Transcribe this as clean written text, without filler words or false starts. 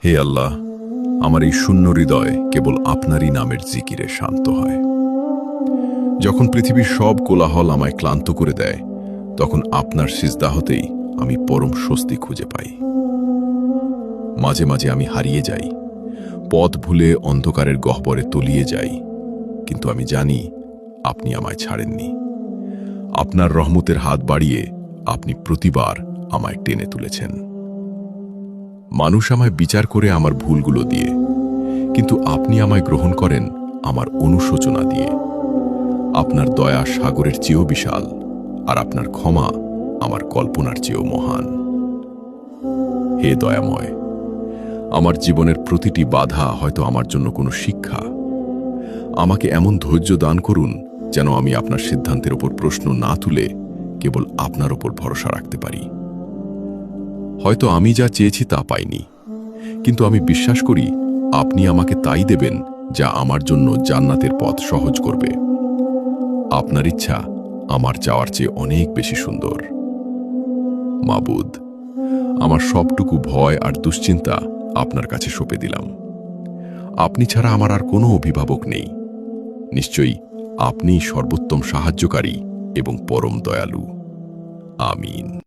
হে আল্লাহ, আমার এই শূন্য হৃদয় কেবল আপনারই নামের জিকিরে শান্ত হয়। যখন পৃথিবীর সব কোলাহল আমায় ক্লান্ত করে দেয়, তখন আপনার সিজদা হতেই আমি পরম স্বস্তি খুঁজে পাই। মাঝে মাঝে আমি হারিয়ে যাই, পথ ভুলে অন্ধকারের গহ্বরে তলিয়ে যাই, কিন্তু আমি জানি আপনি আমায় ছাড়েননি। আপনার রহমতের হাত বাড়িয়ে আপনি প্রতিবার আমায় টেনে তুলেছেন। মানুষ আমায় বিচার করে আমার ভুলগুলো দিয়ে, কিন্তু আপনি আমায় গ্রহণ করেন আমার অনুশোচনা দিয়ে। আপনার দয়া সাগরের চেয়েও বিশাল, আর আপনার ক্ষমা আমার কল্পনার চেয়েও মহান। হে দয়াময়, আমার জীবনের প্রতিটি বাধা হয়তো আমার জন্য কোনো শিক্ষা। আমাকে এমন ধৈর্য দান করুন যেন আমি আপনার সিদ্ধান্তের ওপর প্রশ্ন না তুলে কেবল আপনার ওপর ভরসা রাখতে পারি। হয়তো আমি যা চেয়েছি তা পাইনি, কিন্তু আমি বিশ্বাস করি আপনি আমাকে তাই দেবেন যা আমার জন্য জান্নাতের পথ সহজ করবে। আপনার ইচ্ছা আমার চাওয়ার চেয়ে অনেক বেশি সুন্দর। মাবুদ, আমার সবটুকু ভয় আর দুশ্চিন্তা আপনার কাছে সঁপে দিলাম। আপনি ছাড়া আমার আর কোনো অভিভাবক নেই। নিশ্চয়ই আপনিই সর্বোত্তম সাহায্যকারী এবং পরম দয়ালু। আমিন।